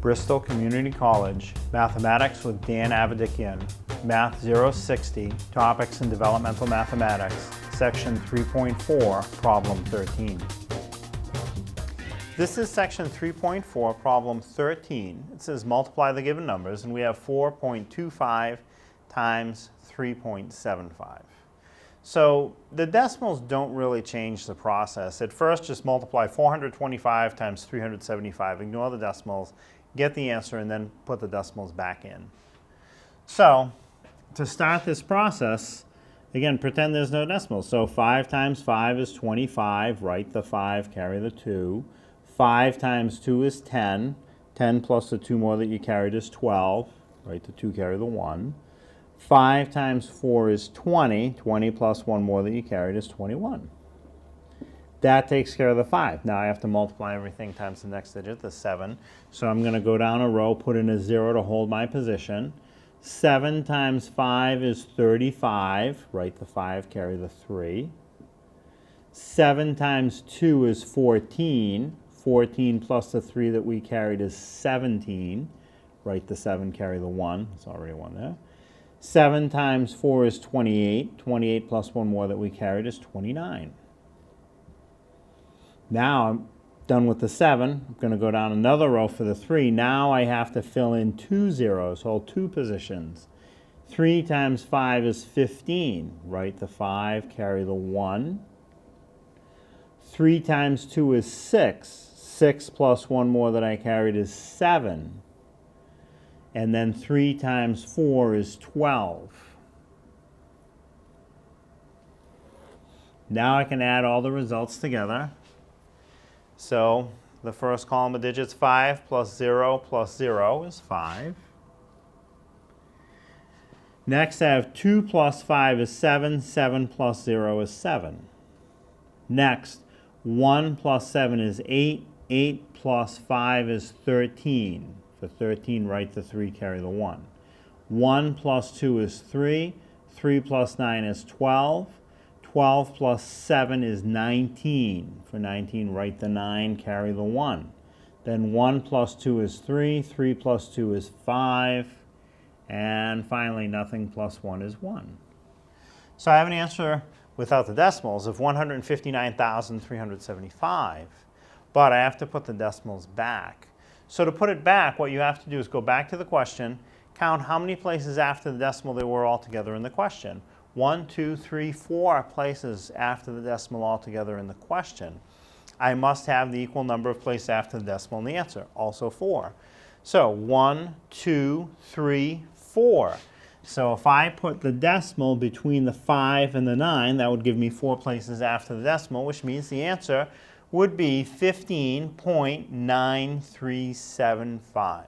Bristol Community College, Mathematics with Dan Avedikian, Math 060, Topics in Developmental Mathematics, Section 3.4, Problem 13. This is Section 3.4, Problem 13. It says multiply the given numbers, and we have 4.25 times 3.75. So the decimals don't really change the process. At first, just multiply 425 times 375, ignore the decimals, get the answer, and then put the decimals back in. So to start this process, again, pretend there's no decimals. So 5 times 5 is 25. Write the 5, carry the 2. 5 times 2 is 10. 10 plus the 2 more that you carried is 12. Write the 2, carry the 1. 5 times 4 is 20. 20 plus 1 more that you carried is 21. That takes care of the 5. Now I have to multiply everything times the next digit, the 7. So I'm going to go down a row, put in a 0 to hold my position. 7 times 5 is 35. Write the 5, carry the 3. 7 times 2 is 14. 14 plus the 3 that we carried is 17. Write the 7, carry the 1. There's already 1 there. 7 times 4 is 28. 28 plus 1 more that we carried is 29. Now I'm done with the 7. I'm going to go down another row for the 3. Now I have to fill in 2 zeros, hold 2 positions. 3 times 5 is 15. Write the 5, carry the 1. 3 times 2 is 6. 6 plus 1 more that I carried is 7. And then 3 times 4 is 12. Now I can add all the results together. So the first column of digits, 5 plus 0 is 5. Next I have 2 plus 5 is 7. 7 plus 0 is 7. Next, 1 plus 7 is 8. 8 plus 5 is 13. For 13, write the 3, carry the 1. 1 plus 2 is 3. 3 plus 9 is 12. 12 plus 7 is 19. For 19, write the 9, carry the 1. Then 1 plus 2 is 3. 3 plus 2 is 5. And finally, nothing plus 1 is 1. So I have an answer without the decimals of 159,375. But I have to put the decimals back. So to put it back, what you have to do is go back to the question, count how many places after the decimal there were altogether in the question. 1, 2, 3, 4 places after the decimal altogether in the question. I must have the equal number of places after the decimal in the answer, also 4. So 1, 2, 3, 4. So if I put the decimal between the 5 and the 9, that would give me 4 places after the decimal, which means the answer would be 15.9375.